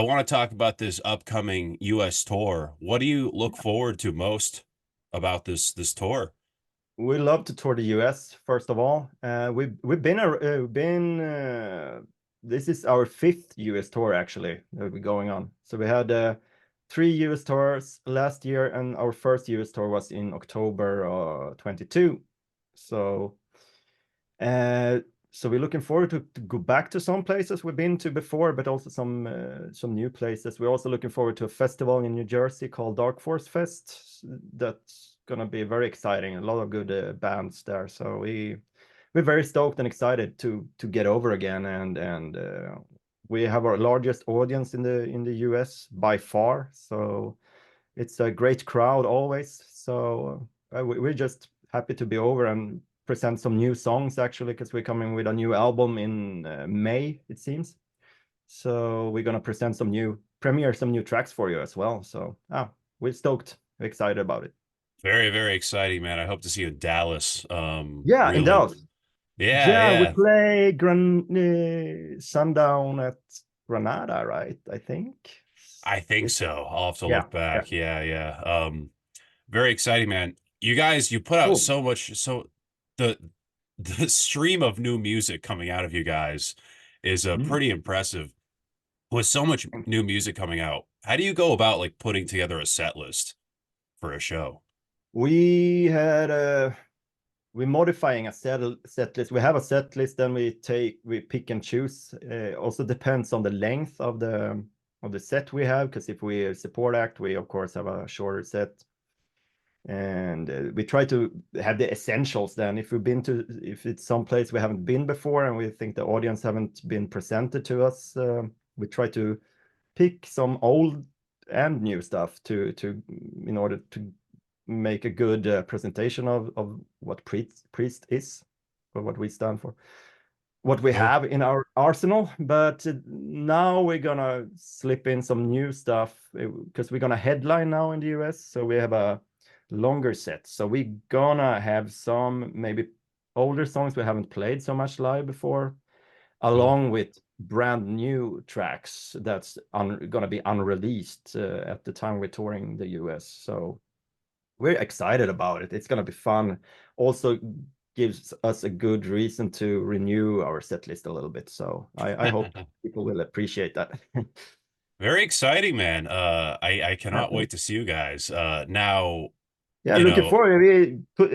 want to talk about this upcoming US tour. What do you look forward to most about this tour? We love to tour the US, first of all. This is our fifth US tour actually that we're going on. So we had three US tours last year, and our first US tour was in October 22. So uh, so we're looking forward to go back to some places we've been to before, but also some new places. We're also looking forward to a festival in New Jersey called Dark Force Fest. That's gonna be very exciting. A lot of good bands there. So we're very stoked and excited to get over again, and we have our largest audience in the US by far. So it's a great crowd always. So we're just happy to be over and present some new songs actually, because we're coming with a new album in May, it seems. So we're gonna present premiere some new tracks for you as well. So we're stoked, we're excited about it. Very, very exciting, man. I hope to see you in Dallas. Yeah, in Really. Dallas. Yeah, Yeah, we yeah. play Sundown at Granada, right? I think. I think Is so. I'll have to Yeah, look yeah. back. Yeah, yeah. Very exciting, man. You guys, you put out Cool. so much, so the the stream of new music coming out of you guys is Mm. pretty impressive. With so much new music coming out, how do you go about like putting together a set list for a show? We had we're modifying a set list. We have a set list, then we pick and choose. Also depends on the length of the set we have, because if we support act, we of course have a shorter set, and we try to have the essentials. Then if it's some place we haven't been before and we think the audience haven't been presented to us, we try to pick some old and new stuff to in order to make a good presentation of what priest is, or what we stand for, what we Oh, have in our arsenal. But now we're gonna slip in some new stuff, because we're gonna headline now in the US, so we have a longer set. So we're gonna have some maybe older songs we haven't played so much live before, cool. along with brand new tracks that's gonna be unreleased at the time we're touring the US. So we're excited about it. It's gonna be fun. Also gives us a good reason to renew our set list a little bit. So I hope people will appreciate that. Very exciting, man. I Yeah, cannot wait to see you guys. Now, yeah, you looking know, forward. We put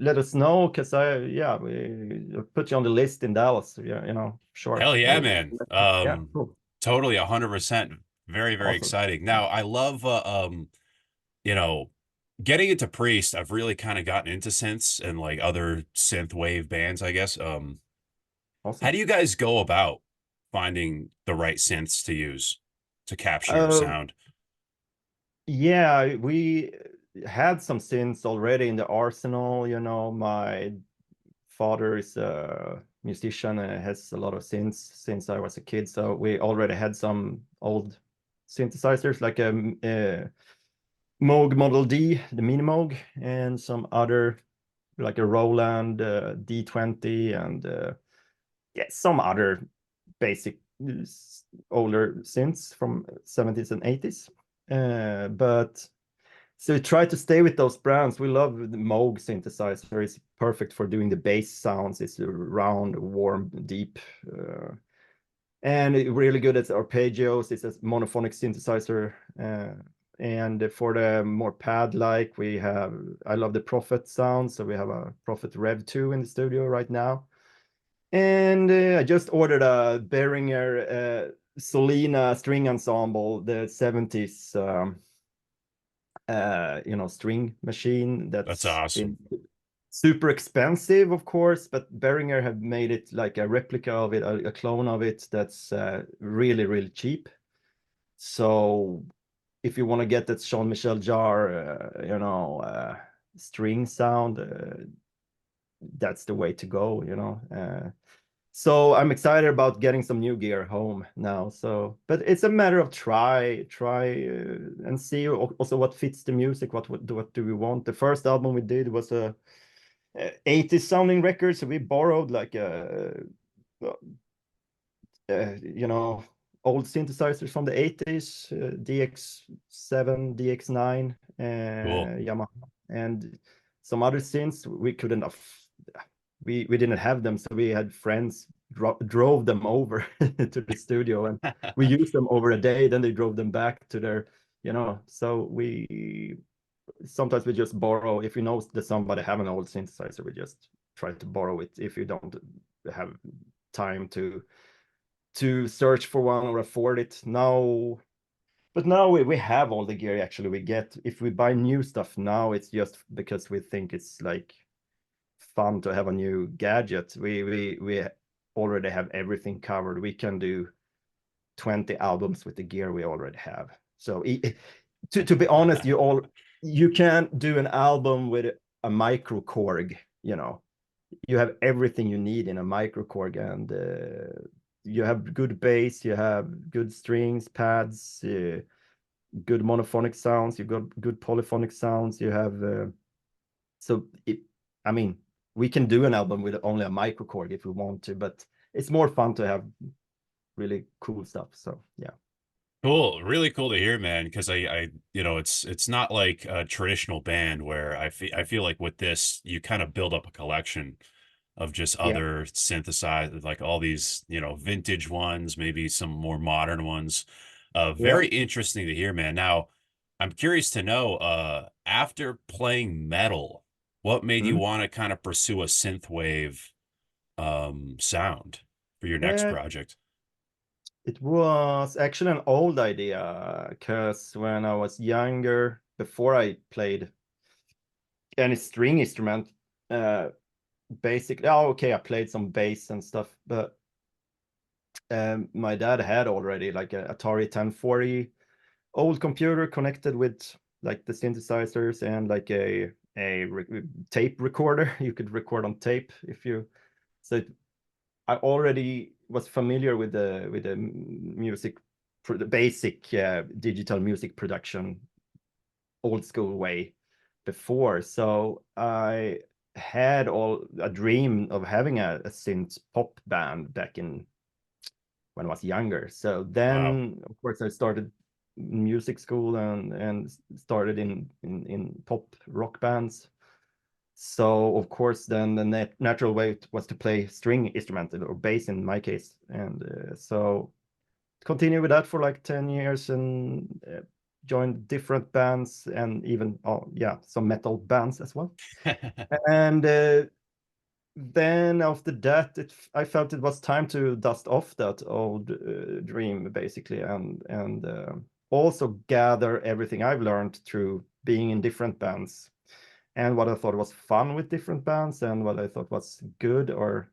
let us know, because we put you on the list in Dallas. Yeah, sure. hell yeah, man. Yeah, cool, Totally 100%. Very, very awesome. exciting. Now, I love you know, getting into Priest. I've really kind of gotten into synths and like other synth wave bands, I guess. How Awesome. do you guys go about finding the right synths to use to capture your Uh, sound? Yeah, we had some synths already in the arsenal. My father is a musician and has a lot of synths since I was a kid. So we already had some old synthesizers, like a Moog Model D, the Mini Moog, and some other, like a Roland D20, and yeah, some other basic older synths from 70s and 80s. But so we try to stay with those brands. We love the Moog synthesizer. It's perfect for doing the bass sounds. It's round, warm, deep, and really good at arpeggios. It's a monophonic synthesizer. And for the more pad-like, I love the Prophet sound. So we have a Prophet Rev 2 in the studio right now. And I just ordered a Behringer Solina string ensemble, the 70s string machine That's that's been awesome. super expensive, of course, but Behringer have made it like a replica of it, a clone of it that's really, really cheap. So if you want to get that Jean-Michel Jarre, string sound, that's the way to go. So I'm excited about getting some new gear home now. So, but it's a matter of try, and see also what fits the music. What do we want? The first album we did was a 80s sounding record, so we borrowed like a uh, you know old synthesizers from the 80s, DX7, DX9, Cool. Yamaha, and some other synths. We couldn't we didn't have them, so we had friends drove them over to the studio, and we used them over a day. Then they drove them back to their, So we sometimes we just borrow, if we know that somebody have an old synthesizer, we just try to borrow it if you don't have time to search for one or afford it now. But now we have all the gear actually we get. If we buy new stuff now, it's just because we think it's like fun to have a new gadget. We already have everything covered. We can do 20 albums with the gear we already have. So to be honest, you can't do an album with a micro Korg, You have everything you need in a micro Korg, and you have good bass, you have good strings, pads, good monophonic sounds, you've got good polyphonic sounds, you have I mean, we can do an album with only a micro Korg if we want to, but it's more fun to have really cool stuff. So yeah. Cool. Really cool to hear, man, because it's not like a traditional band where I feel like with this you kind of build up a collection of just Yeah. other synthesized, like all these, vintage ones, maybe some more modern ones. Yeah. Very interesting to hear, man. Now, I'm curious to know, after playing metal, what made you Mm. want to kind of pursue a synthwave sound for your next Uh, project? it was actually an old idea because when I was younger, before I played any string instrument, uh, basically, okay, I played some bass and stuff, but my dad had already like a Atari 1040 old computer connected with like the synthesizers and like a tape recorder. You could record on tape if you. So I already was familiar with the music, the basic digital music production, old school way before. So I had a dream of having a synth pop band back in when I was younger. So Wow. then, of course, I started music school and started in pop rock bands. So of course, then the natural way was to play string instrument or bass in my case, and so continue with that for like 10 years and joined different bands and even some metal bands as well. And then after that, I felt it was time to dust off that old dream, basically, and also gather everything I've learned through being in different bands, and what I thought was fun with different bands, and what I thought was good, or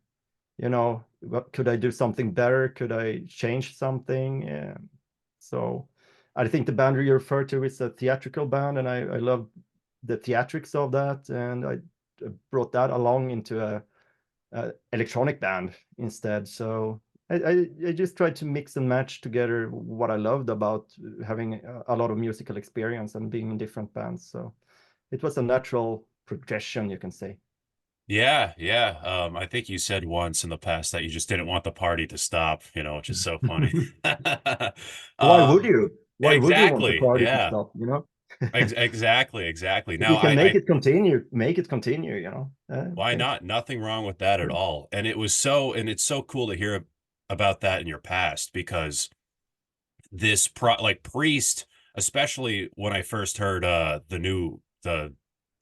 what could I do something better? Could I change something? So I think the band you refer to is a theatrical band, and I love the theatrics of that, and I brought that along into a electronic band instead. So I just tried to mix and match together what I loved about having a lot of musical experience and being in different bands. So it was a natural progression, you can say. Yeah, yeah. I think you said once in the past that you just didn't want the party to stop, which is so funny. Why would Um, you? Why would you want the exactly. party to Yeah. stop? Exactly, exactly. If Now you can I make it continue. why Okay. not? Nothing wrong with that at all. And it's so cool to hear about that in your past because like Priest, especially when I first heard the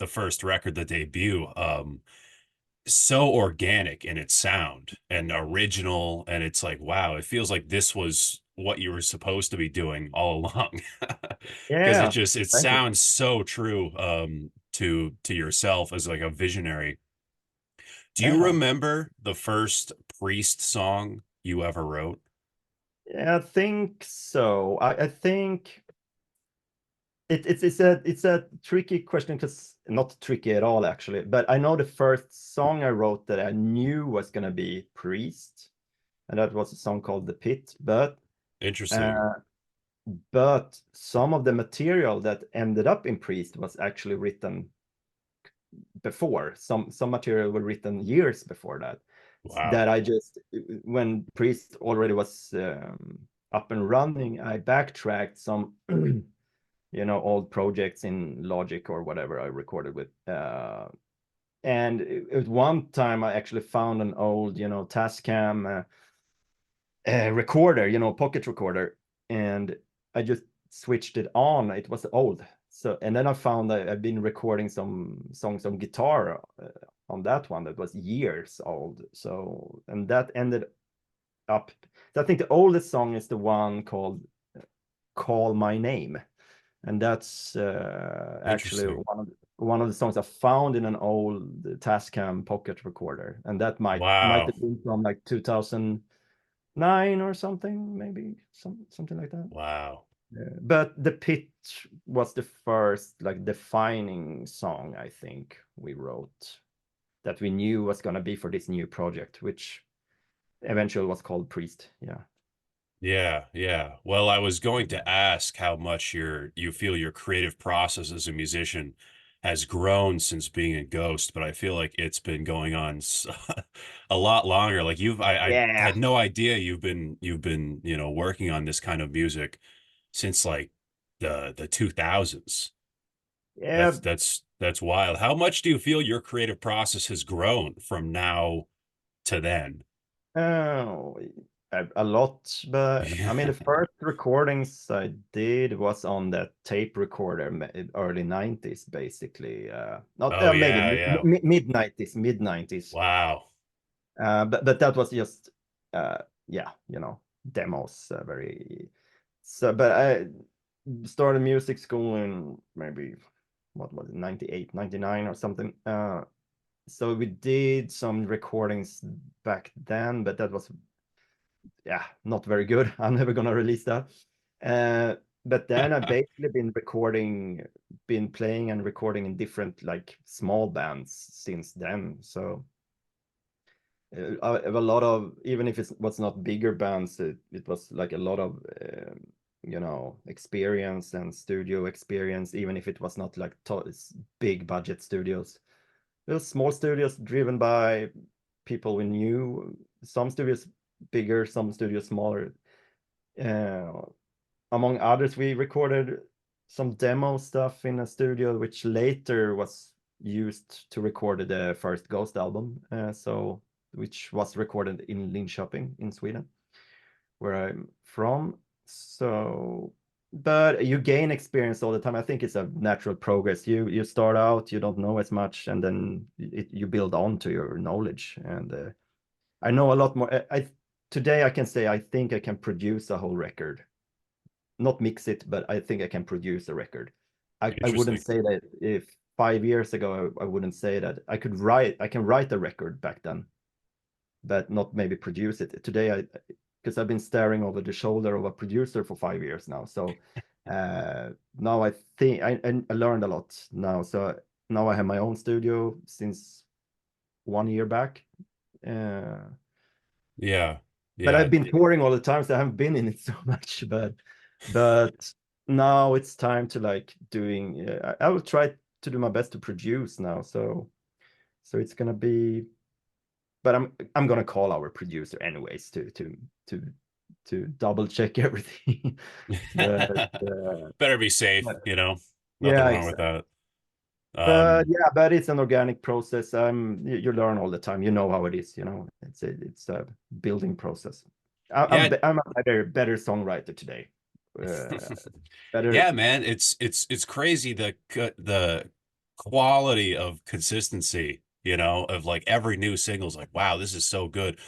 first record, the debut, so organic in its sound and original, and it's like, wow, it feels like this was what you were supposed to be doing all along. Because Yeah. it Thank you. sounds so true to yourself as like a visionary. Do you Yeah. remember the first Priest song you ever wrote? Yeah, I think so. I think it's a tricky question, because not tricky at all actually. But I know the first song I wrote that I knew was gonna be Priest, and that was a song called The Pit. Interesting. Uh, but some of the material that ended up in Priest was actually written before. Some material were written years before that. Wow. That I just, when Priest already was up and running, I backtracked some old projects in Logic or whatever I recorded with. And at one time I actually found an old Tascam recorder, pocket recorder, and I just switched it on. It was old. So, and then I found that I've been recording some songs on guitar on that one that was years old. So, and that ended up, I think the oldest song is the one called Call My Name. And that's actually Interesting. one of the songs I found in an old Tascam pocket recorder, and that might Wow. have been from like 2009 or something, maybe something like that. Wow. But the pitch was the first like defining song I think we wrote that we knew was gonna be for this new project, which eventually was called Priest. Yeah. Yeah, yeah. Well, I was going to ask how much you feel your creative process as a musician has grown since being a Ghost, but I feel like it's been going on a lot longer. Like I Yeah. had no idea you've been, working on this kind of music since like the 2000s. Yeah. That's wild. How much do you feel your creative process has grown from now to then? Oh, a lot, but I mean, the Yeah. first recordings I did was on that tape recorder, early 90s, basically. Not Oh maybe yeah, yeah. mid 90s, mid 90s. Wow. But that was just, yeah, demos, very. So, but I started music school in maybe what was it, 98, 99 or something. So we did some recordings back then, but that was, yeah, not very good. I'm never gonna release that. Uh, but then I've basically been playing and recording in different like small bands since then. So I have a lot of, even if it was not bigger bands, it was like a lot of experience and studio experience, even if it was not like big budget studios. It was small studios driven by people we knew. Some studios bigger, some studios smaller. Uh, Among others, we recorded some demo stuff in a studio, which later was used to record the first Ghost album. Which was recorded in Linköping in Sweden, where I'm from. So, but you gain experience all the time. I think it's a natural progress. You start out, you don't know as much, and then you build on to your knowledge. And I know a lot more. Today I can say I think I can produce a whole record, not mix it, but I think I can produce a record. I wouldn't Interesting. say that if 5 years ago I wouldn't say that I can write a record back then, but not maybe produce it. Today because I've been staring over the shoulder of a producer for 5 years now. So now I think I learned a lot now. So now I have my own studio since 1 year back. Uh, Yeah. but Yeah. I've been touring all the time, so I haven't been in it so much. But now it's time to like doing. I will try to do my best to produce now. So it's gonna be. But I'm gonna call our producer anyways to to double check everything. But Better be safe, but Nothing yeah, wrong with exactly. that. But Um, yeah, but it's an organic process. You learn all the time. You know how it is. It's a building process. yeah. I'm a better songwriter today. Uh, Better. Yeah, man, it's crazy the quality of consistency, of like every new single's like, wow, this is so good.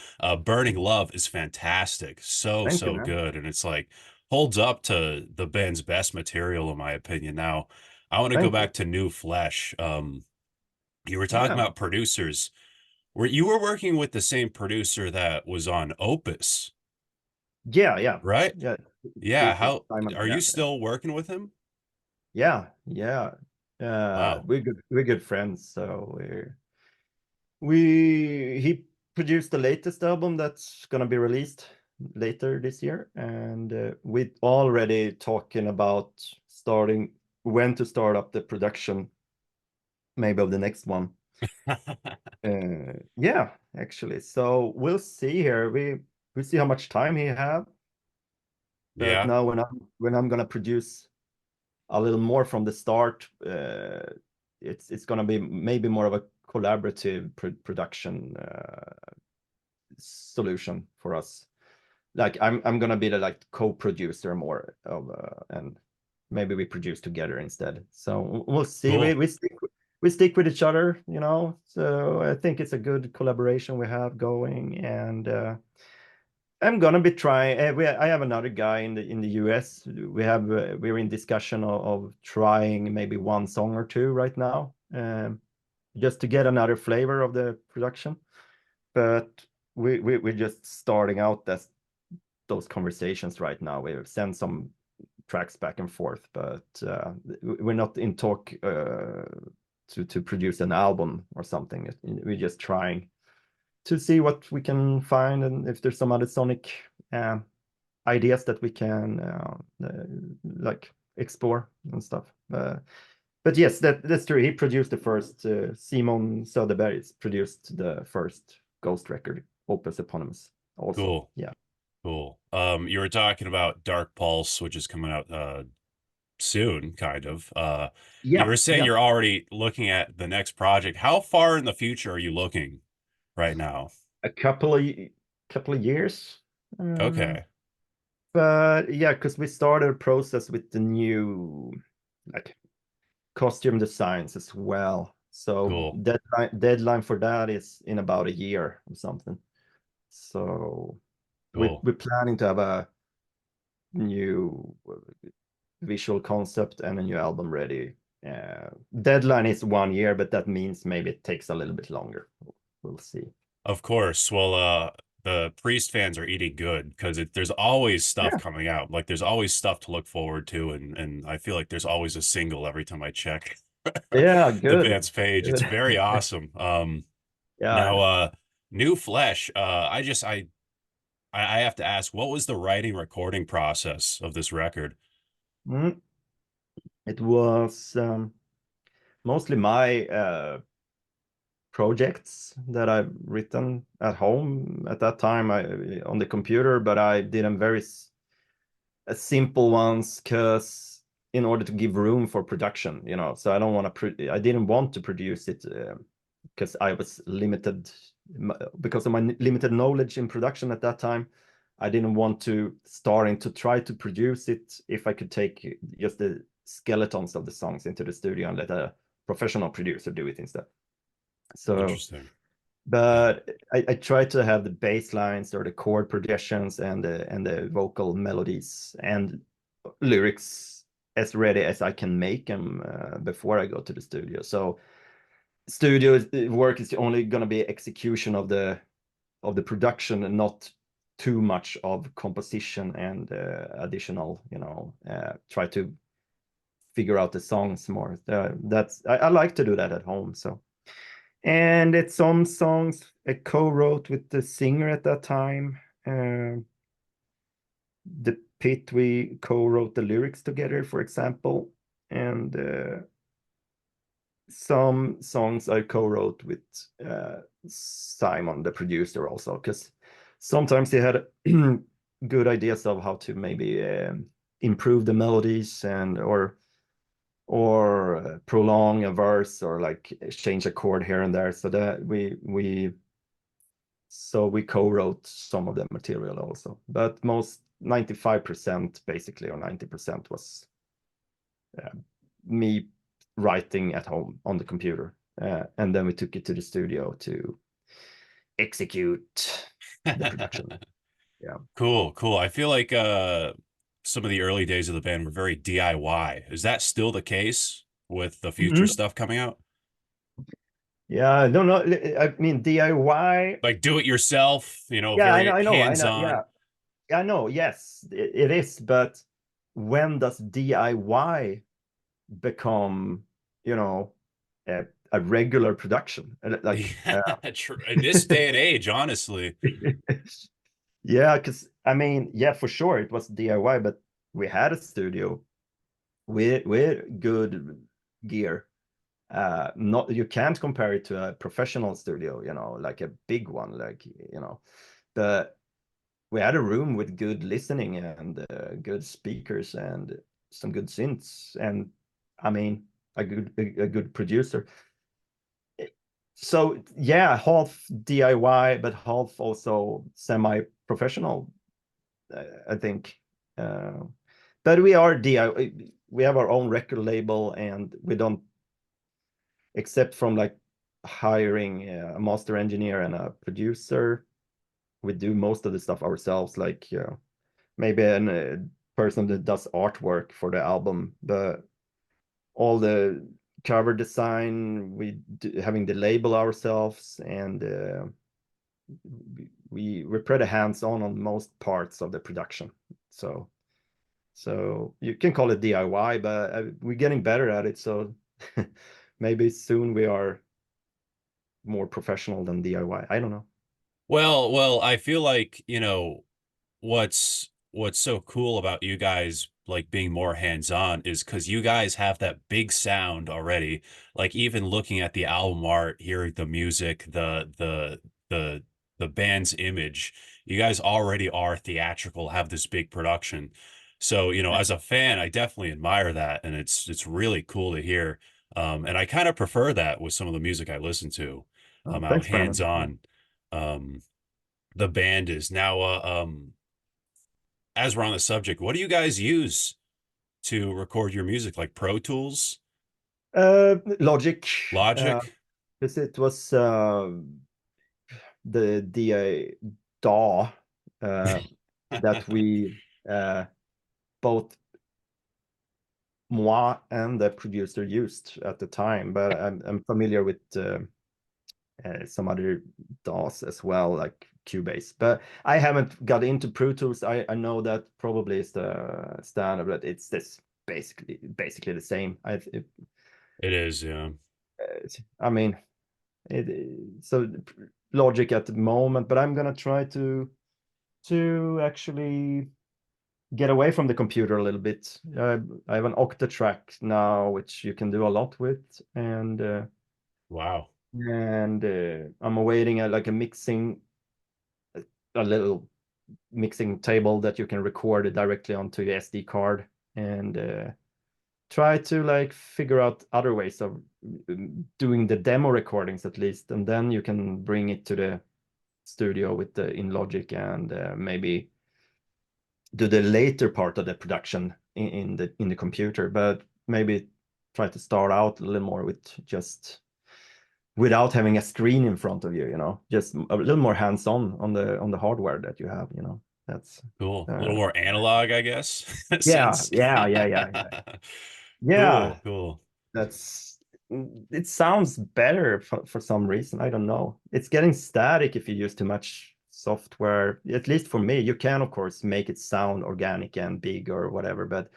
Burning Love is fantastic. So, Thank you, so man. good. And it's like holds up to the band's best material, in my opinion. Now, I want to go Thank you. back to New Flesh. You were talking Yeah, about producers. You were working with the same producer that was on Opus, yeah, yeah, right? yeah. Yeah. This is How Simon. are Yeah, you still working with him? yeah, yeah. Wow. We're good friends. So he produced the latest album that's gonna be released later this year, and we already talking about starting when to start up the production, maybe of the next one. Yeah, actually. So we'll see here. We see how much time he have. But Yeah. now when I'm gonna produce a little more from the start, it's gonna be maybe more of a collaborative production solution for us. Like I'm gonna be the like co-producer more of and maybe we produce together instead. So we'll see. Cool. We stick with each other, you know. So I think it's a good collaboration we have going, and I'm gonna be trying. I have another guy in the US. We're in discussion of trying maybe one song or two right now, just to get another flavor of the production. But we're just starting out those conversations right now. We've sent some tracks back and forth, but we're not in talk to produce an album or something. We're just trying to see what we can find and if there's some other sonic ideas that we can like explore and stuff. But yes, that's true. He produced the first Simon Söderberg produced the first Ghost record, Opus Eponymous. Also, Cool. yeah, Cool. You were talking about Dark Pulse, which is coming out soon, kind of. You yeah, were saying yeah. you're already looking at the next project. How far in the future are you looking right now? A couple of years. Um, Okay. but yeah, because we started a process with the new like costume designs as well. So Cool. deadline for that is in about a year or something. So Cool. we're planning to have a new visual concept and a new album ready. Deadline is 1 year, but that means maybe it takes a little bit longer. We'll see. Of course. Well, the Priest fans are eating good because there's always stuff Yeah, coming out. Like there's always stuff to look forward to, and I feel like there's always a single every time I check yeah, the good. band's page. It's Good. very awesome. Now, Yeah. New Flesh. I have to ask, what was the writing recording process of this record? Mm. It was mostly my projects that I've written at home at that time on the computer, but I did them very simple ones because in order to give room for production, you know. So I don't want to. I didn't want to produce it because I was limited because of my limited knowledge in production at that time. I didn't want to starting to try to produce it if I could take just the skeletons of the songs into the studio and let a professional producer do it instead. So, Interesting. Yeah. but I try to have the bass lines or the chord progressions and the vocal melodies and lyrics as ready as I can make them before I go to the studio. So studio work is only going to be execution of the production and not too much of composition and additional, you know, try to figure out the songs more. I like to do that at home. So and it's some songs I co-wrote with the singer at that time. The Pit, we co-wrote the lyrics together, for example, and some songs I co-wrote with Simon, the producer, also, because sometimes he had good ideas of how to maybe improve the melodies and or prolong a verse or like change a chord here and there. So that we co-wrote some of the material also, but most 95% basically or 90% was me writing at home on the computer, and then we took it to the studio to execute the production. Yeah. Cool, cool. I feel like some of the early days of the band were very DIY. Is that still the case with the future Mhm. stuff coming out? Yeah, no, no. I mean DIY. Like do it yourself, Yeah, very I know. hands-on. Yeah, I know. Yes, it is. But when does DIY become, you know, a regular production? Like, Yeah, true. In this day and age, honestly. yeah, because I mean, yeah, for sure it was DIY, but we had a studio with good gear. Not you can't compare it to a professional studio, you know, like a big one, like, you know, but we had a room with good listening and good speakers and some good synths, and I mean a good producer. So yeah, half DIY, but half also semi-professional, I think. But we are DIY. We have our own record label, and we don't, except from like hiring a master engineer and a producer, we do most of the stuff ourselves. Like maybe a person that does artwork for the album, but all the cover design, having the label ourselves, and we're pretty hands-on most parts of the production. So you can call it DIY, but we're getting better at it. So maybe soon we are more professional than DIY. I don't know. Well, I feel like, what's so cool about you guys like being more hands-on is because you guys have that big sound already. Like even looking at the album art, hearing the music, the the band's image, you guys already are theatrical, have this big production. So, as a fan, I definitely admire that, and it's really cool to hear. And I kind of prefer that with some of the music I listen to, how Thanks, Brandon. hands-on um the band is. Now, as we're on the subject, what do you guys use to record your music? Like Pro Tools, Logic. Uh, Logic? this it was the DAW that we both moi and the producer used at the time. But I'm familiar with some other DAWs as well, like Cubase. But I haven't got into Pro Tools. I know that probably is the standard, but it's this basically the same. It is, yeah. I mean, so Logic at the moment, but I'm gonna try to actually get away from the computer a little bit. I have an Octatrack now, which you can do a lot with, Wow. and I'm awaiting like a little mixing table that you can record it directly onto your SD card, and try to like figure out other ways of doing the demo recordings at least, and then you can bring it to the studio with the in Logic, and maybe do the later part of the production in the computer, but maybe try to start out a little more with just without having a screen in front of you, just a little more hands-on on the hardware that you have. That's Cool. A uh, little more analog, I guess, yeah, since. yeah. Cool, cool. That's it sounds better for some reason. I don't know. It's getting static if you use too much software. At least for me, you can of course make it sound organic and big or whatever, but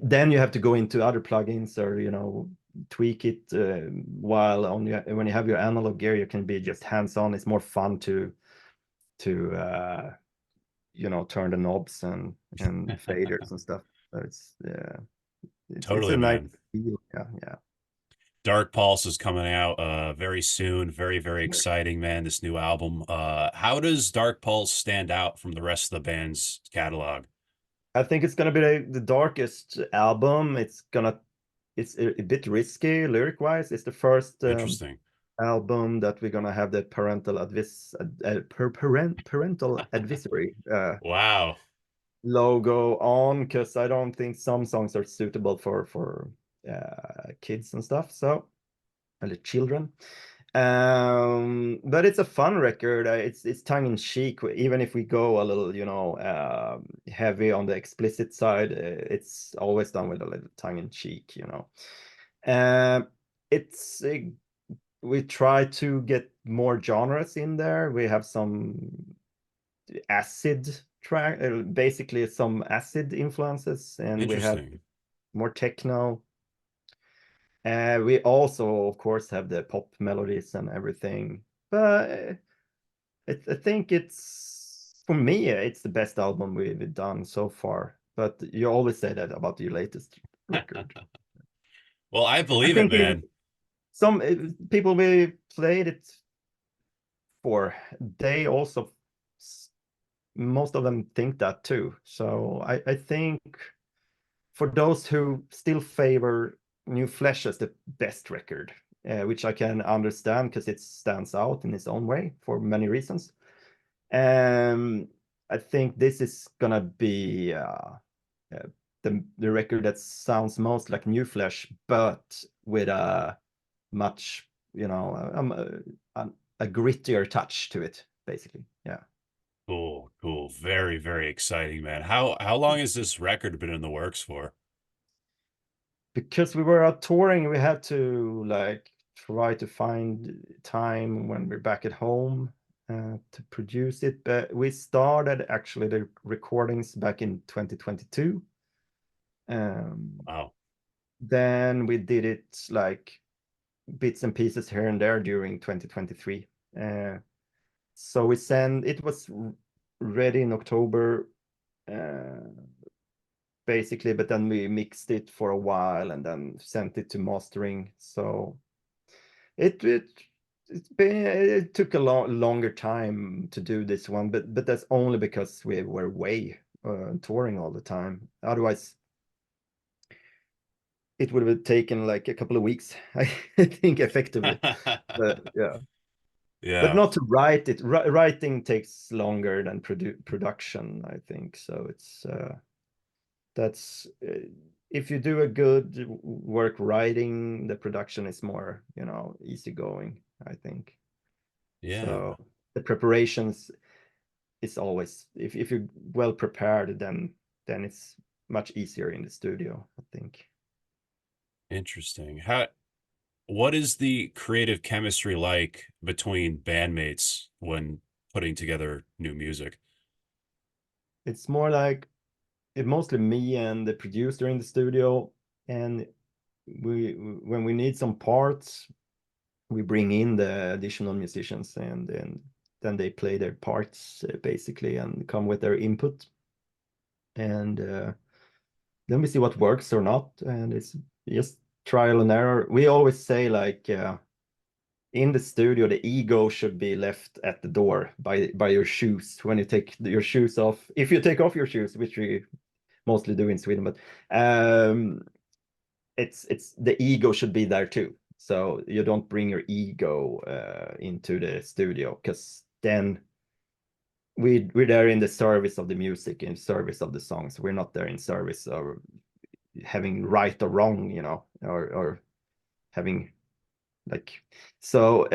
then you have to go into other plugins or tweak it. While when you have your analog gear, you can be just hands-on. It's more fun to turn the knobs and faders and stuff. So it's a Totally, nice man. feel. Yeah, yeah. Dark Pulse is coming out very soon. Very, very exciting, man, this new album. How does Dark Pulse stand out from the rest of the band's catalog? I think it's gonna be the darkest album. It's a bit risky lyric wise. It's the first Interesting. album that we're gonna have the parental advisory Wow. logo on, because I don't think some songs are suitable for kids and stuff. So, and the children. But it's a fun record. It's tongue in cheek. Even if we go a little, heavy on the explicit side, it's always done with a little tongue in cheek. It's we try to get more genres in there. We have some acid track, basically some acid influences, and we have Interesting. more techno. We also, of course, have the pop melodies and everything. But I think for me, it's the best album we've done so far. But you always say that about your latest record. Well, I I believe it, think man. some people we played it for, they also most of them think that too. So I think for those who still favor New Flesh as the best record, which I can understand because it stands out in its own way for many reasons. I think this is gonna be the record that sounds most like New Flesh, but with a much, a grittier touch to it, basically. Yeah. Cool, cool. Very, very exciting, man. How long has this record been in the works for? Because we were out touring, we had to like try to find time when we're back at home to produce it. But we started actually the recordings back in 2022. Um, Wow. then we did it like bits and pieces here and there during 2023. So it was ready in October, uh, basically, but then we mixed it for a while and then sent it to mastering. So it it it took a longer time to do this one, but that's only because we were away touring all the time. Otherwise, it would have taken like a couple of weeks, I think, effectively. But yeah, but Yeah, not to write it. Writing takes longer than production, I think. So it's that's if you do a good work writing, the production is more, easygoing, I think. yeah, So the preparations is always, if you're well prepared, then it's much easier in the studio, I think. interesting. What is the creative chemistry like between bandmates when putting together new music? It's more like it mostly me and the producer in the studio, and when we need some parts, we bring in the additional musicians, and then they play their parts basically and come with their input, and then we see what works or not, and it's just trial and error. We always say like in the studio, the ego should be left at the door by your shoes when you take your shoes off. If you take off your shoes, which we mostly do in Sweden, but it's the ego should be there too. So you don't bring your ego into the studio, because then we're there in the service of the music, in service of the songs. We're not there in service of having right or wrong, or having like, so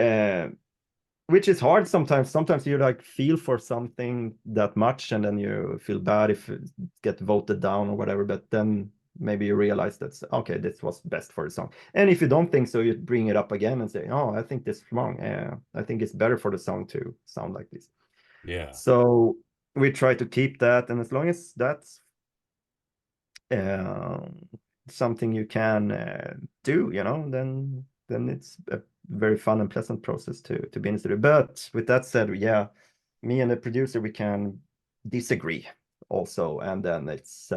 which is hard sometimes. Sometimes you like feel for something that much, and then you feel bad if it get voted down or whatever, but then maybe you realize that's okay, this was best for the song. And if you don't think so, you bring it up again and say, oh, I think this is wrong. I think it's better for the song to sound like this. Yeah, So we try to keep that, and as long as that's uh, something you can do, then it's a very fun and pleasant process to be in the studio. But with that said, yeah, me and the producer, we can disagree also, and then it's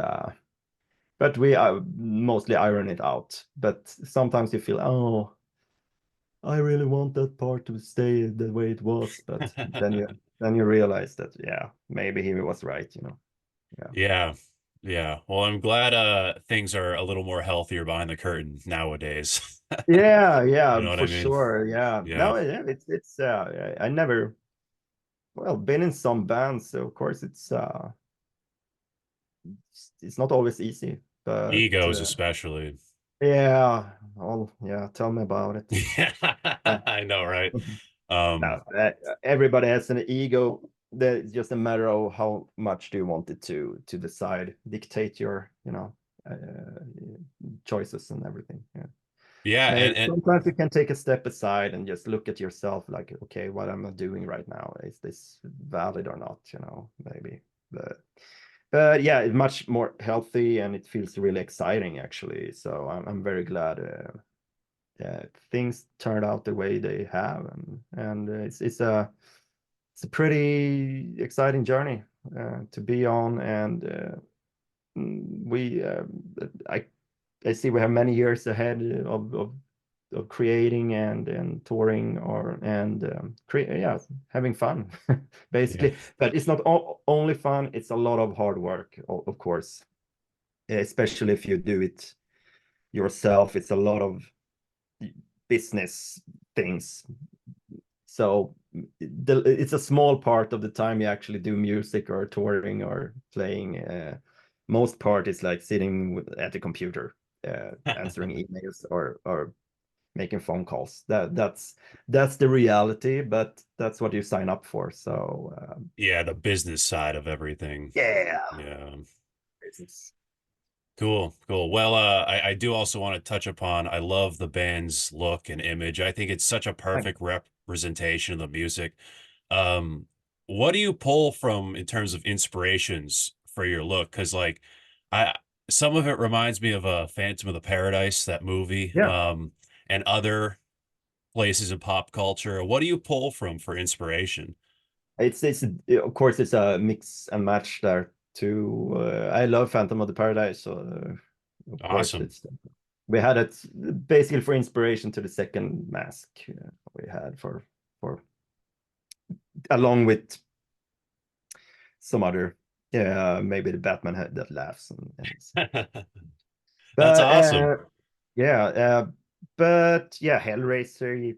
but we mostly iron it out. But sometimes you feel, oh, I really want that part to stay the way it was, but then you realize that, yeah, maybe he was right, yeah. yeah, yeah. Well, I'm glad things are a little more healthier behind the curtain nowadays. Yeah, You yeah, know what for I mean? sure. Yeah. Yeah. No, yeah, it's I never, well, been in some bands, so of course it's not always easy, but Egos especially. yeah, yeah, tell me about it. Yeah, Yeah. I know, right? No, Um, everybody has an ego. It's just a matter of how much do you want it to decide, dictate your, choices and everything. Yeah. yeah, and Sometimes you can take a step aside and just look at yourself like, okay, what am I doing right now? Is this valid or not? Maybe. But yeah, it's much more healthy, and it feels really exciting actually. So I'm very glad yeah, things turned out the way they have, and it's a pretty exciting journey to be on, and we I see we have many years ahead of of creating and touring yeah, having fun Yeah. basically. But it's not only fun, it's a lot of hard work, of course, especially if you do it yourself. It's a lot of business things. So it's a small part of the time you actually do music or touring or playing. Most part is like sitting at the computer, answering emails or making phone calls. That's the reality, but that's what you sign up for. So Yeah, the business side of everything. yeah, Yeah. business. Cool, cool. Well, I do also want to touch upon, I love the band's look and image. I think it's such a Thanks. perfect representation of the music. Um, what do you pull from in terms of inspirations for your look? Because like I some of it reminds me of Phantom of the Paradise, that movie, Yeah, and other places in pop culture. What do you pull from for inspiration? it's of course it's a mix and match there too. I love Phantom of the Paradise, so of course Awesome. it's we had it basically for inspiration to the second mask we had for along with some other, yeah, maybe the Batman head that laughs and That's but awesome. yeah, but yeah, Hellraiser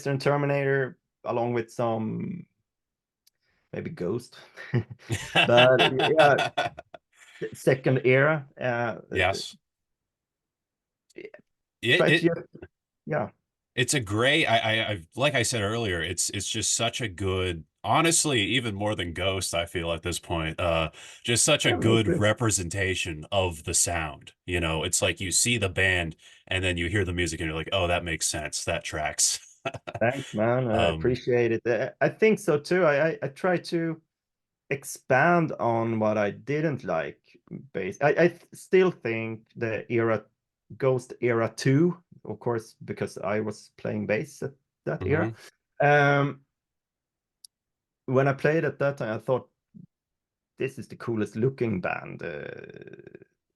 and Terminator, along with some maybe Ghost, but yeah, second era. Yes. It, Try to it just, yeah, It's a great, like I said earlier, it's just such a good, honestly, even more than Ghost, I feel at this point, just such a yeah, me good too. representation of the sound. You know, it's like you see the band and then you hear the music and you're like, oh, that makes sense. That tracks. Thanks, man. I Um, appreciate it. I think so too. I try to expand on what I didn't like. I still think the era, Ghost era 2, of course, because I was playing bass at that era. mhm. Um, when I played at that time, I thought this is the coolest looking band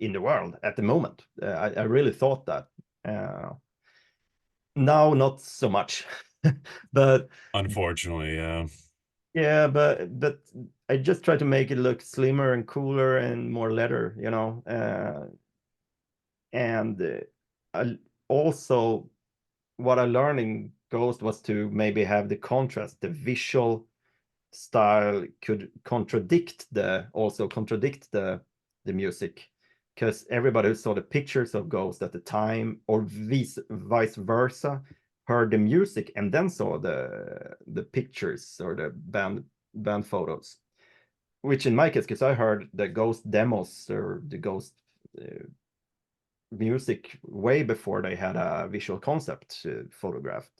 in the world at the moment. I really thought that. Uh, Now, not so much, but Unfortunately, yeah. yeah, but I just try to make it look slimmer and cooler and more leather, and I also what I learned in Ghost was to maybe have the contrast, the visual style could contradict the music, because everybody who saw the pictures of Ghost at the time, or vice versa, heard the music and then saw the pictures or the band photos. Which in my case, because I heard the Ghost demos or the Ghost uh, music way before they had a visual concept photographed.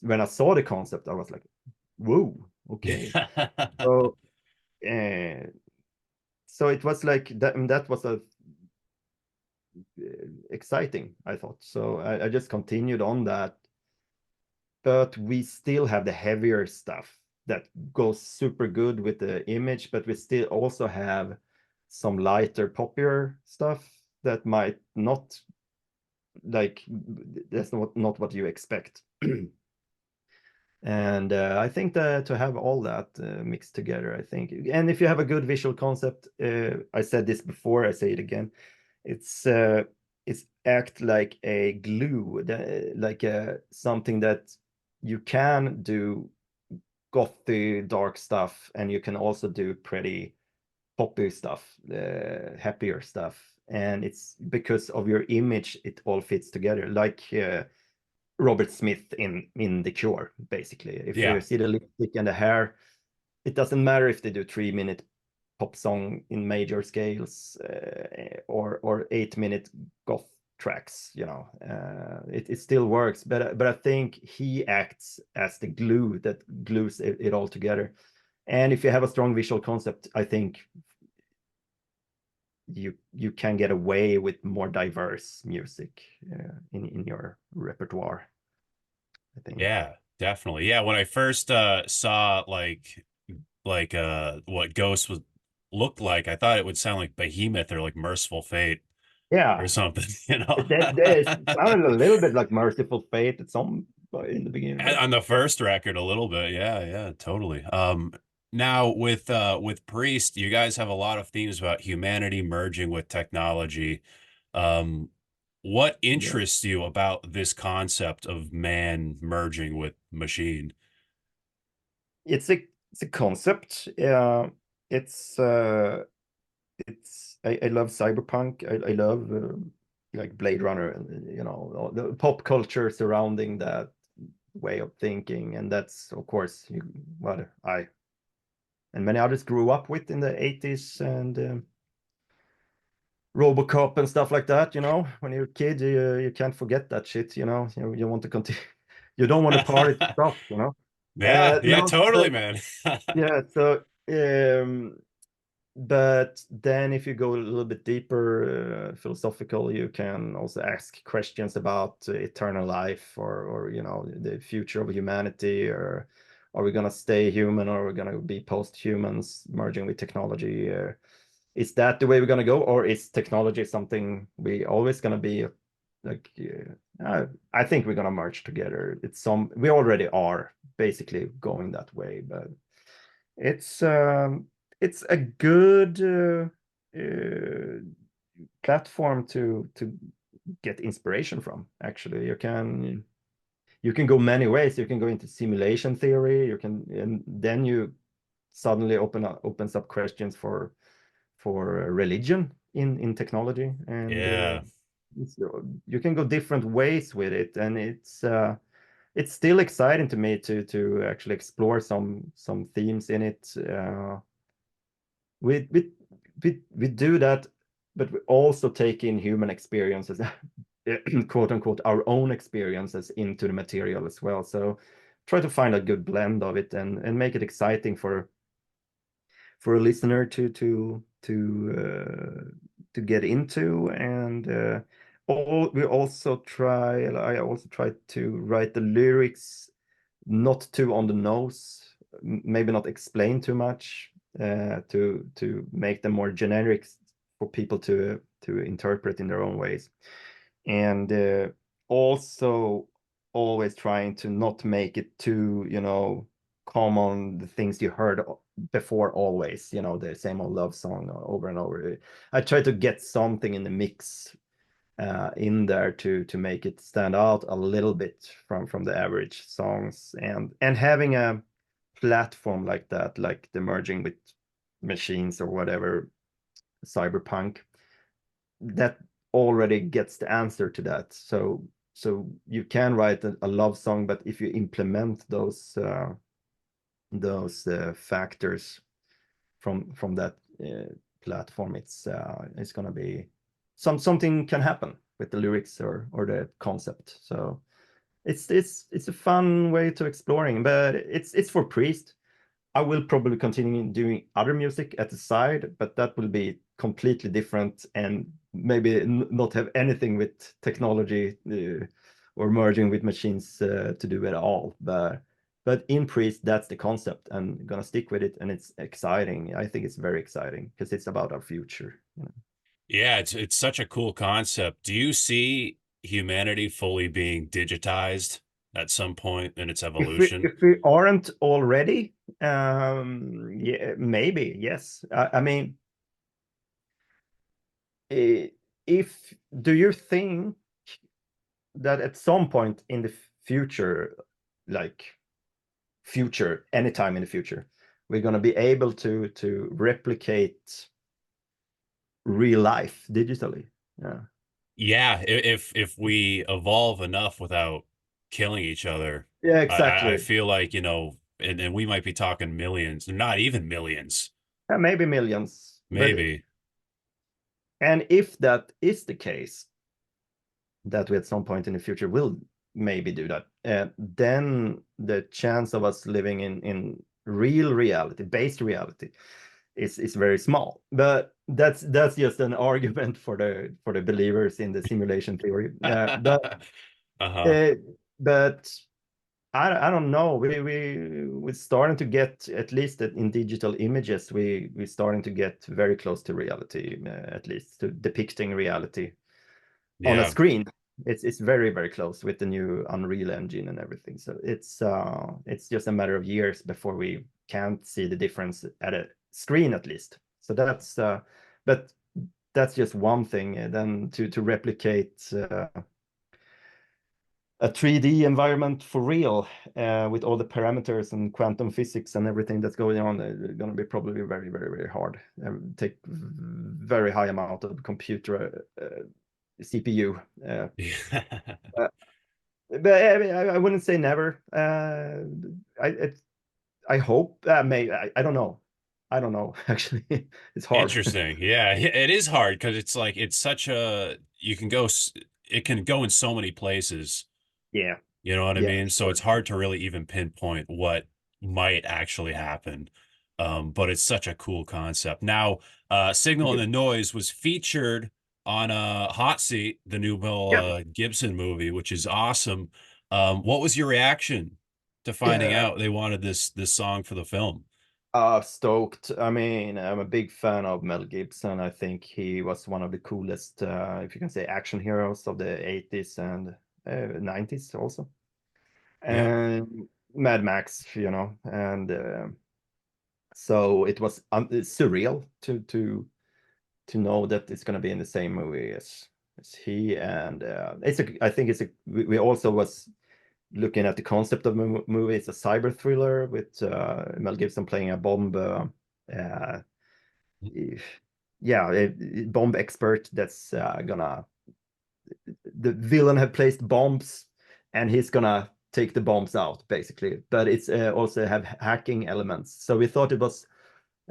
When I saw the concept, I was like, "Whoa, okay." So, uh, so it was like that. That was a exciting, I thought. So I just continued on that, but we still have the heavier stuff that goes super good with the image, but we still also have some lighter, poppier stuff that might not like that's not what you expect. And I think that to have all that mixed together, I think, and if you have a good visual concept, I said this before, I say it again, it's it's act like a glue, like something that you can do gothy dark stuff, and you can also do pretty poppy stuff, happier stuff, and it's because of your image, it all fits together, like Robert Smith in The Cure, basically. If you Yeah. see the lipstick and the hair, it doesn't matter if they do 3 minute pop song in major scales or 8 minute goth tracks. It still works. But I think he acts as the glue that glues it all together. And if you have a strong visual concept, I think you can get away with more diverse music in your repertoire, I think. Yeah, definitely. Yeah, when I first saw what Ghost was looked like, I thought it would sound like Behemoth or like Merciful Fate. Yeah, or something, you know. that sounded a little bit like Merciful Fate at some in the beginning, but On the first record a little bit. Yeah, yeah, totally. Now with Priest, you guys have a lot of themes about humanity merging with technology. Um, what yeah, interests you about this concept of man merging with machine? it's a concept. It's I love cyberpunk. I love like Blade Runner, and you know, all the pop culture surrounding that way of thinking, and that's of course what I and many others grew up with in the 80s and RoboCop and stuff like that. You know, when you're a kid, you can't forget that shit. You know, you want to continue. You don't want to party to stop. You know. Yeah, yeah, No, totally, man. yeah. So, but then if you go a little bit deeper, philosophical, you can also ask questions about eternal life, or you know, the future of humanity, or are we gonna stay human, or are we gonna be post-humans merging with technology? Is that the way we're gonna go, or is technology something we always gonna be like? I think we're gonna merge together. We already are basically going that way, but it's um, it's a good platform to get inspiration from. Actually, you can go many ways. You can go into simulation theory. And then you suddenly opens up questions for religion in technology, and Yeah. you can go different ways with it, and it's still exciting to me to actually explore some themes in it. We do that, but we also take in human experiences, quote unquote, our own experiences into the material as well. So try to find a good blend of it, and make it exciting for a listener to get into. And we also try I also try to write the lyrics not too on the nose, maybe not explain too much, to make them more generic for people to interpret in their own ways. And also always trying to not make it too, common, the things you heard before, always, the same old love song over and over. I try to get something in the mix in there to make it stand out a little bit from the average songs. And having a platform like that, like the merging with machines or whatever, cyberpunk, that already gets the answer to that. So you can write a love song, but if you implement those factors from that platform, it's gonna be something can happen with the lyrics or the concept. So it's a fun way to exploring, but it's for Priest. I will probably continue doing other music at the side, but that will be completely different, and maybe not have anything with technology or merging with machines to do at all. But in Priest, that's the concept, and gonna stick with it, and it's exciting. I think it's very exciting because it's about our future. Yeah, it's such a cool concept. Do you see humanity fully being digitized at some point in its If we evolution? if we aren't already, yeah, maybe yes. I mean, eh, if do you think that at some point in the future, like future, anytime in the future, we're going to be able to replicate real life digitally? Yeah, Yeah, if we evolve enough without killing each other, yeah, I exactly. feel like, and we might be talking millions, not even millions, Yeah, maybe millions, maybe. and if that is the case, that we at some point in the future will maybe do that, then the chance of us living in real reality, based reality, is very small. But that's just an argument for the believers in the simulation theory. Uh-huh. Uh, but I don't know. We're starting to get, at least in digital images, we're starting to get very close to reality, at least to depicting reality. on a Yeah. screen. It's very, very close with the new Unreal Engine and everything. So it's just a matter of years before we can't see the difference at a screen at least. So but that's just one thing. And then to replicate a 3D environment for real, with all the parameters and quantum physics and everything that's going on, going to be probably very, very, very hard. Take very high amount of computer CPU. Uh, but I wouldn't say never. I hope. I don't know. I don't know. Actually, it's hard. Interesting. Yeah, it is hard because it's like it's such a you can go it can go in so many places. Yeah. You know what I Yeah. mean? So Sure. it's hard to really even pinpoint what might actually happen. But it's such a cool concept. Now, Signal and Yeah. the Noise was featured on Hot Seat, the new Mel Yeah. Gibson movie, which is awesome. What was your reaction to finding Yeah. out they wanted this song for the film? Stoked. I mean, I'm a big fan of Mel Gibson. I think he was one of the coolest, if you can say, action heroes of the 80s and 90s also. Yeah. And Mad Max, and so it was surreal to know that it's going to be in the same movie as he. And I think we also was looking at the concept of the movie. It's a cyber thriller with Mel Gibson playing a bomb, uh, yeah, a bomb expert that's gonna. The villain have placed bombs, and he's gonna take the bombs out, basically. But it's also have hacking elements. So we thought it was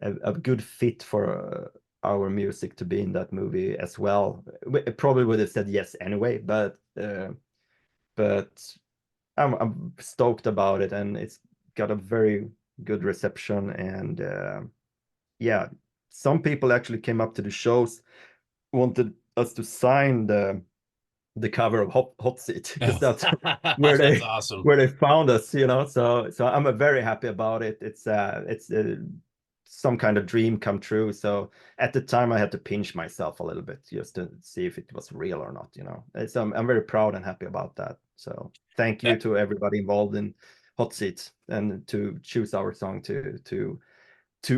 a good fit for our music to be in that movie as well. We probably would have said yes anyway, but I'm stoked about it, and it's got a very good reception. And yeah, some people actually came up to the shows, wanted us to sign the cover of Hot Seat because Oh, that's that's awesome. where they found us, So I'm very happy about it. It's some kind of dream come true. So at the time, I had to pinch myself a little bit just to see if it was real or not. So I'm very proud and happy about that. So thank you That to everybody involved in Hot Seat and to choose our song to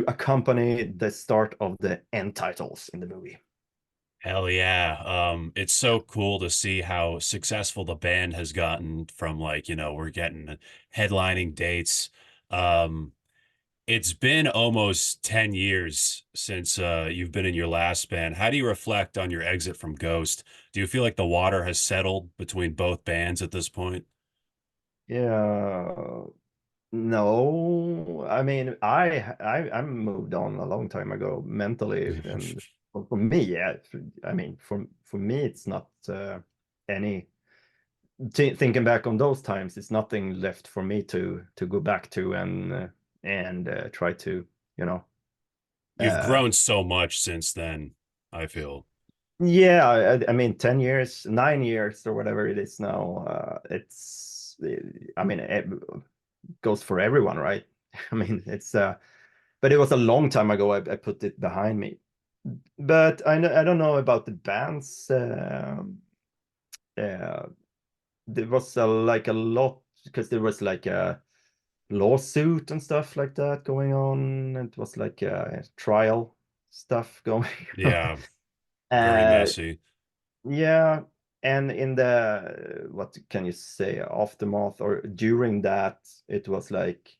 accompany the start of the end titles in the movie. Hell yeah. It's so cool to see how successful the band has gotten from like, we're getting headlining dates. Um, it's been almost 10 years since you've been in your last band. How do you reflect on your exit from Ghost? Do you feel like the water has settled between both bands at this point? Yeah. No, I mean, I moved on a long time ago mentally, and for me, yeah. I mean, for me, it's not any. Thinking back on those times, it's nothing left for me to go back to and try to, you know. You've Uh, grown so much since then, I feel. yeah, I mean, 10 years, 9 years, or whatever it is now. I mean, it goes for everyone, right? I mean, but it was a long time ago. I put it behind me. But I don't know about the bands. Uh, there was like a lot because there was like a lawsuit and stuff like that going on. It was like trial stuff going on. Yeah, very Uh, messy. yeah, and in the what can you say, aftermath or during that, it was like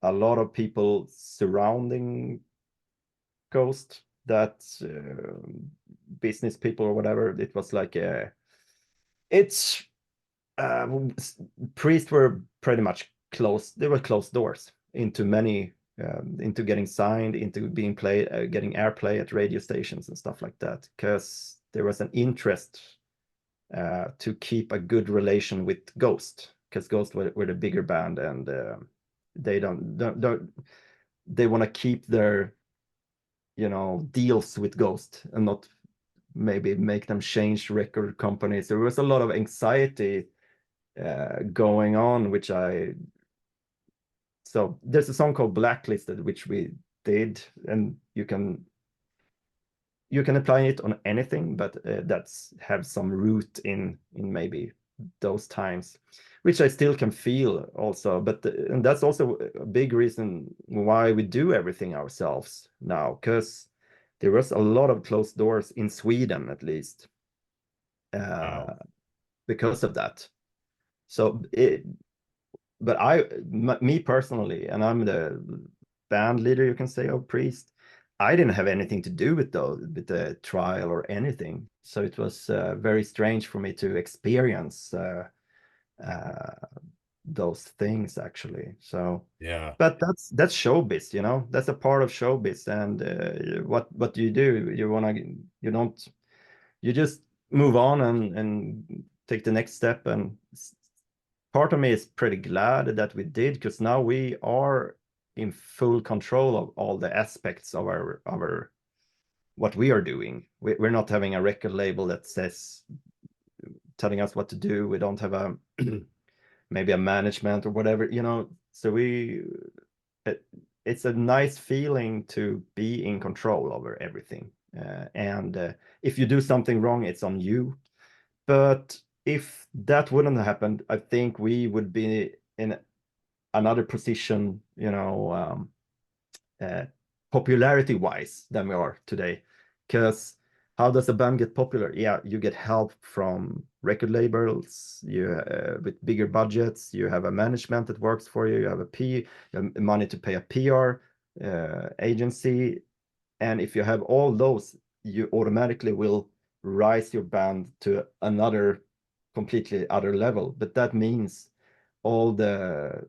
a lot of people surrounding Ghost, that business people or whatever. It was like it's uh, priests were pretty much closed. They were closed doors into many, into getting signed, into being played, getting airplay at radio stations and stuff like that, because there was an interest to keep a good relation with Ghost, because Ghost were the bigger band, and they don't they want to keep their deals with Ghost and not maybe make them change record companies. There was a lot of anxiety going on, which so there's a song called Blacklisted, which we did, and you can you can apply it on anything, but that's have some root in maybe those times, which I still can feel also. But and that's also a big reason why we do everything ourselves now, because there was a lot of closed doors in Sweden, at least, Wow. uh, because of that. So but me personally, and I'm the band leader, you can say, of Priest. I didn't have anything to do with the trial or anything. So it was very strange for me to experience uh, those things actually. So, Yeah. but that's showbiz, you know. That's a part of showbiz. And what do? You don't you just move on and take the next step. And part of me is pretty glad that we did, because now we are in full control of all the aspects of our what we are doing. We're not having a record label that says telling us what to do. We don't have a maybe a management or whatever, you know. So it's a nice feeling to be in control over everything. And if you do something wrong, it's on you. But if that wouldn't have happened, I think we would be in another position, you know, uh, popularity wise than we are today. Because how does a band get popular? Yeah, you get help from record labels, you with bigger budgets, you have a management that works for you, you have you have money to pay a PR agency, and if you have all those, you automatically will rise your band to another completely other level. But that means all the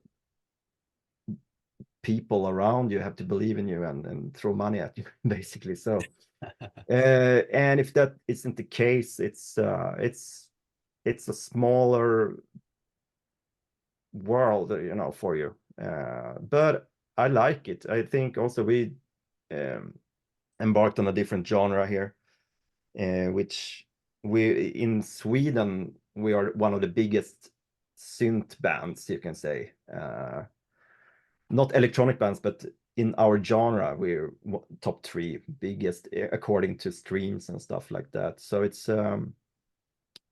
people around you have to believe in you and throw money at you, basically. So and if that isn't the case, it's a smaller world, you know, for you. But I like it. I think also we um, embarked on a different genre here, which we in Sweden we are one of the biggest synth bands, you can say. Not electronic bands, but in our genre, we're top three biggest according to streams and stuff like that. So uh,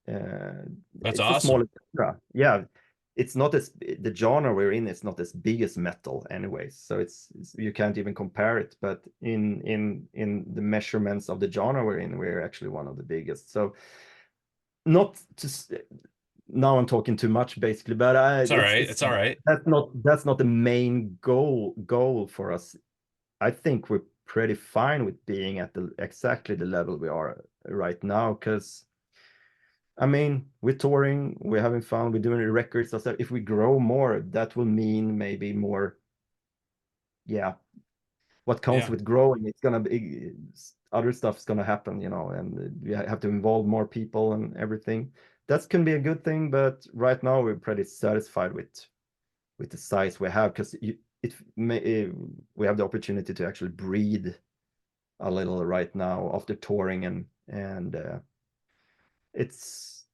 That's it's a smaller awesome. genre. Yeah, it's not as the genre we're in is not as big as metal, anyways. So it's you can't even compare it. But in the measurements of the genre we're in, we're actually one of the biggest. So not just now I'm talking too much basically, but It's all right. it's It's all right. that's not the main goal for us. I think we're pretty fine with being at the exactly the level we are right now, because I mean we're touring, we're having fun, we're doing records and stuff. If we grow more, that will mean maybe more, yeah, what comes Yeah. with growing, it's gonna be other stuff's gonna happen, you know, and you have to involve more people and everything. That can be a good thing, but right now we're pretty satisfied with the size we have, because we have the opportunity to actually breathe a little right now after touring, and it's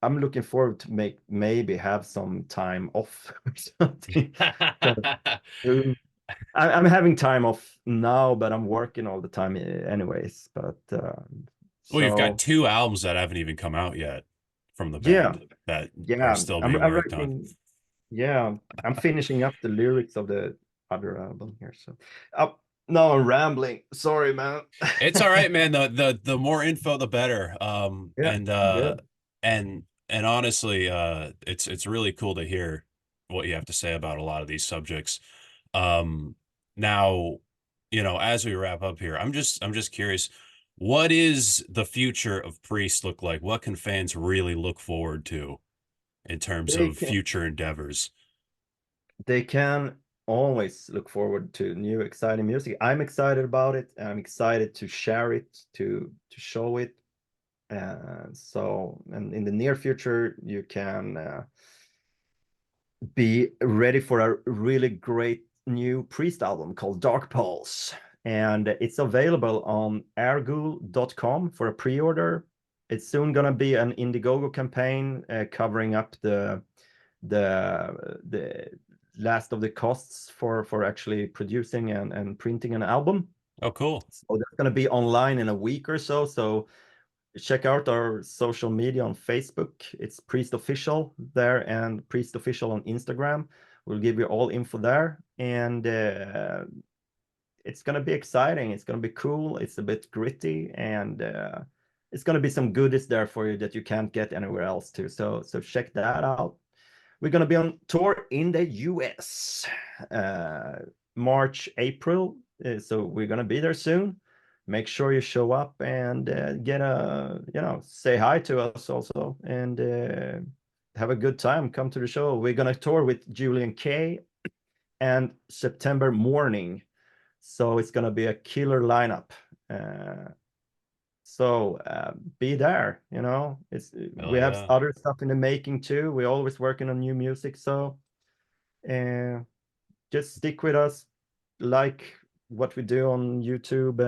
I'm looking forward to maybe have some time off or something. 'Cause, I'm having time off now, but I'm working all the time anyways. But Well, you've got so two albums that haven't even come out yet from the yeah, band that are yeah, still being I'm worked on. writing. Yeah, I'm finishing up the lyrics of the other album here. So now I'm rambling. Sorry, man. It's all right, man. The more info, the better. Yeah, good. And honestly, it's really cool to hear what you have to say about a lot of these subjects. Um, now, as we wrap up here, I'm just curious, what is the future of Priest look like? What can fans really look forward to in terms They of can future endeavors? they can always look forward to new exciting music. I'm excited about it. I'm excited to share it, to show it. So, and in the near future, you can be ready for a really great new Priest album called Dark Pulse. And it's available on airgul.com for a pre-order. It's soon gonna be an Indiegogo campaign covering up the last of the costs for actually producing and printing an album. Oh, cool. So that's going to be online in a week or so. So check out our social media on Facebook. It's Priest Official there and Priest Official on Instagram. We'll give you all info there. And it's going to be exciting. It's going to be cool. It's a bit gritty, and it's going to be some goodies there for you that you can't get anywhere else too. So check that out. We're going to be on tour in the US, March, April. So we're going to be there soon. Make sure you show up and get a, say hi to us also, and have a good time. Come to the show. We're going to tour with Julian K and September Morning. So it's going to be a killer lineup. So be there, Hell we have yeah. other stuff in the making too. We're always working on new music. So uh, just stick with us, like what we do on YouTube,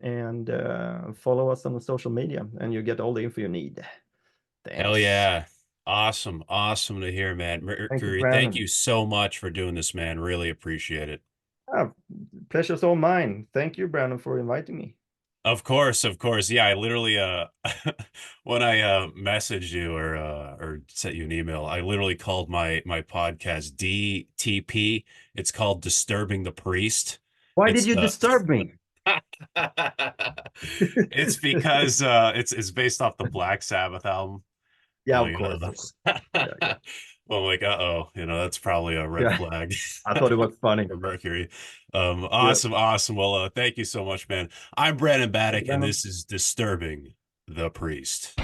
and follow us on the social media, and you get all the info you need. Hell Thanks. yeah. Awesome. Awesome to hear, man. Thank you, Mercury, thank Brandon. you so much for doing this, man. Really appreciate it. Oh, pleasure's all mine. Thank you, Brandon, for inviting me. Of course, of course. Yeah, I literally when I messaged you or sent you an email, I literally called my podcast DTP. It's called Disturbing the Priest. Why did It's you disturb me? it's because it's based off the Black Sabbath album. I'm Yeah, of like, course, of course. Yeah, yeah, well, I'm like, uh-oh, that's probably a red yeah. flag I thought it was funny. for Mercury. Yeah. Awesome, awesome. Well, thank you so much, man. I'm Brandon Thank you, Battick, and Brandon. this is Disturbing the Priest.